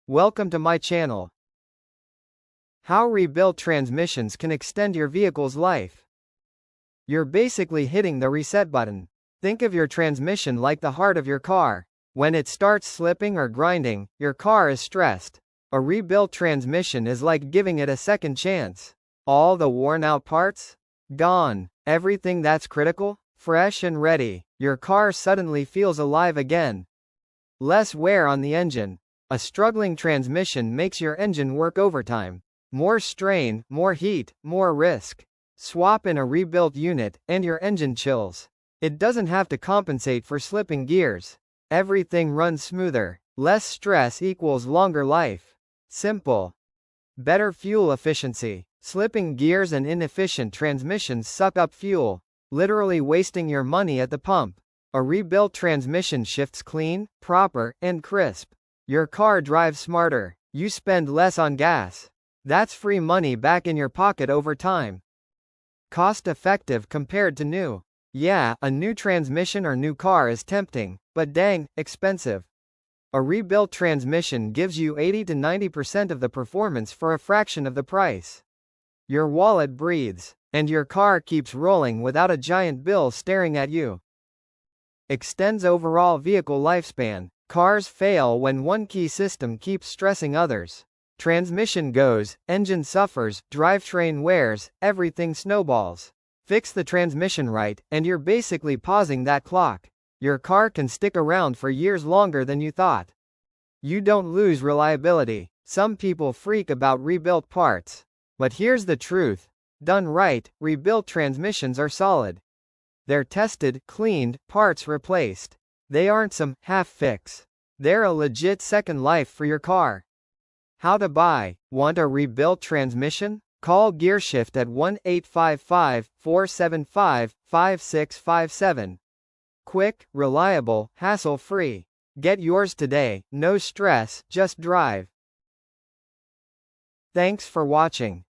Welcome to my channel. How rebuilt transmissions can extend your vehicle's life. You're basically hitting the reset button. Think of your transmission like the heart of your car. When it starts slipping or grinding, your car is stressed. A rebuilt transmission is like giving it a second chance. All the worn-out parts? Gone. Everything that's critical? Fresh and ready. Your car suddenly feels alive again. Less wear on the engine. A struggling transmission makes your engine work overtime. More strain, more heat, more risk. Swap in a rebuilt unit, and your engine chills. It doesn't have to compensate for slipping gears. Everything runs smoother. Less stress equals longer life. Simple. Better fuel efficiency. Slipping gears and inefficient transmissions suck up fuel, literally wasting your money at the pump. A rebuilt transmission shifts clean, proper, and crisp. Your car drives smarter. You spend less on gas. That's free money back in your pocket over time. Cost-effective compared to new. Yeah, a new transmission or new car is tempting, but dang, expensive. A rebuilt transmission gives you 80 to 90% of the performance for a fraction of the price. Your wallet breathes, and your car keeps rolling without a giant bill staring at you. Extends overall vehicle lifespan. Cars fail when one key system keeps stressing others. Transmission goes, engine suffers, drivetrain wears, everything snowballs. Fix the transmission right, and you're basically pausing that clock. Your car can stick around for years longer than you thought. You don't lose reliability. Some people freak about rebuilt parts. But here's the truth. Done right, rebuilt transmissions are solid. They're tested, cleaned, parts replaced. They aren't some half fix. They're a legit second life for your car. How to buy? Want a rebuilt transmission? Call Gearshift at 1-855-475-5657. Quick, reliable, hassle-free. Get yours today. No stress, just drive. Thanks for watching.